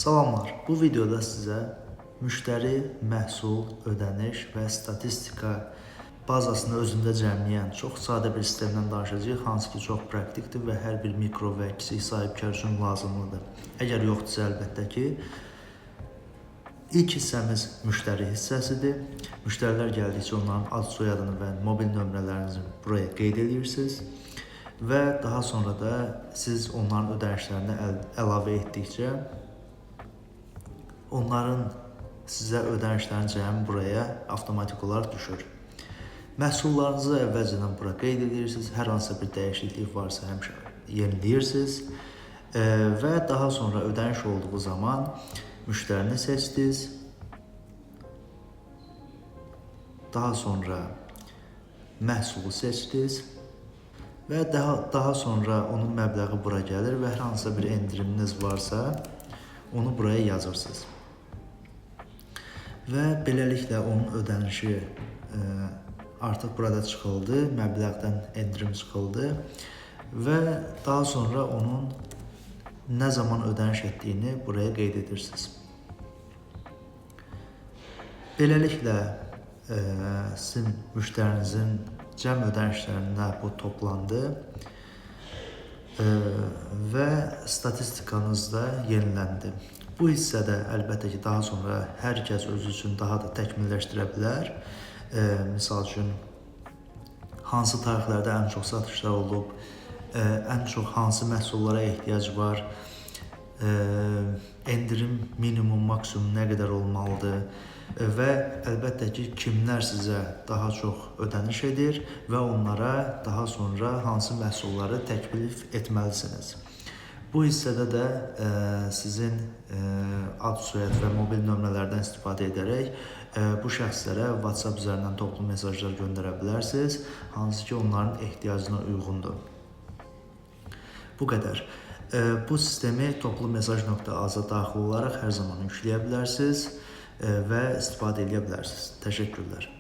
Salamlar. Bu videoda sizə müştəri, məhsul, ödəniş və statistika bazasını özündə cəmləyən çox sadə bir sistemdən danışacağıq, hansı ki çox praktikdir və hər bir mikro və kiçik sahibkar üçün lazımlıdır. Əgər yoxdursa, əlbəttə ki, ilk hissəmiz müştəri hissəsidir. Müştərilər gəldikcə onların ad soyadını və mobil nömrələrinizi buraya qeyd edirsiniz və daha sonra da siz onların ödənişlərini əlavə etdikcə onların sizə ödənişlərin cəmi buraya avtomatik olaraq düşür. Məhsullarınızı əvvəlcədən bura qeyd edirsiniz. Hər hansısa bir dəyişiklik varsa həmişə yeniləyirsiniz və daha sonra ödəniş olduğu zaman müştərini seçdiniz. Daha sonra məhsulu seçdiniz və daha sonra onun məbləği bura gəlir və hər hansısa bir endiriminiz varsa onu buraya yazırsınız. Və beləliklə onun ödənişi artıq burada çıxıldı, məbləğdən endirim çıxıldı və daha sonra onun nə zaman ödəniş etdiyini buraya qeyd edirsiniz. Beləliklə sizin müştərinizin cəm ödənişlərində bu toplandı və statistikanız da yeniləndi. Bu hissədə əlbəttə ki, daha sonra hər kəs özü üçün daha da təkmilləşdirə bilər. Misal üçün, hansı tarixlərdə ən çox satışlar olub, ən çox hansı məhsullara ehtiyac var, endirim minimum, maksimum nə qədər olmalıdır və əlbəttə ki, kimlər sizə daha çox ödəniş edir və onlara daha sonra hansı məhsulları təklif etməlisiniz. Bu hissədə də sizin ad, soyad və mobil nömrələrdən istifadə edərək bu şəxslərə WhatsApp üzərindən toplu mesajlar göndərə bilərsiniz, hansı ki onların ehtiyacına uyğundur. Bu qədər. Bu sistemi toplumesaj.az-a daxil olaraq hər zaman yükləyə bilərsiniz və istifadə edə bilərsiniz. Təşəkkürlər.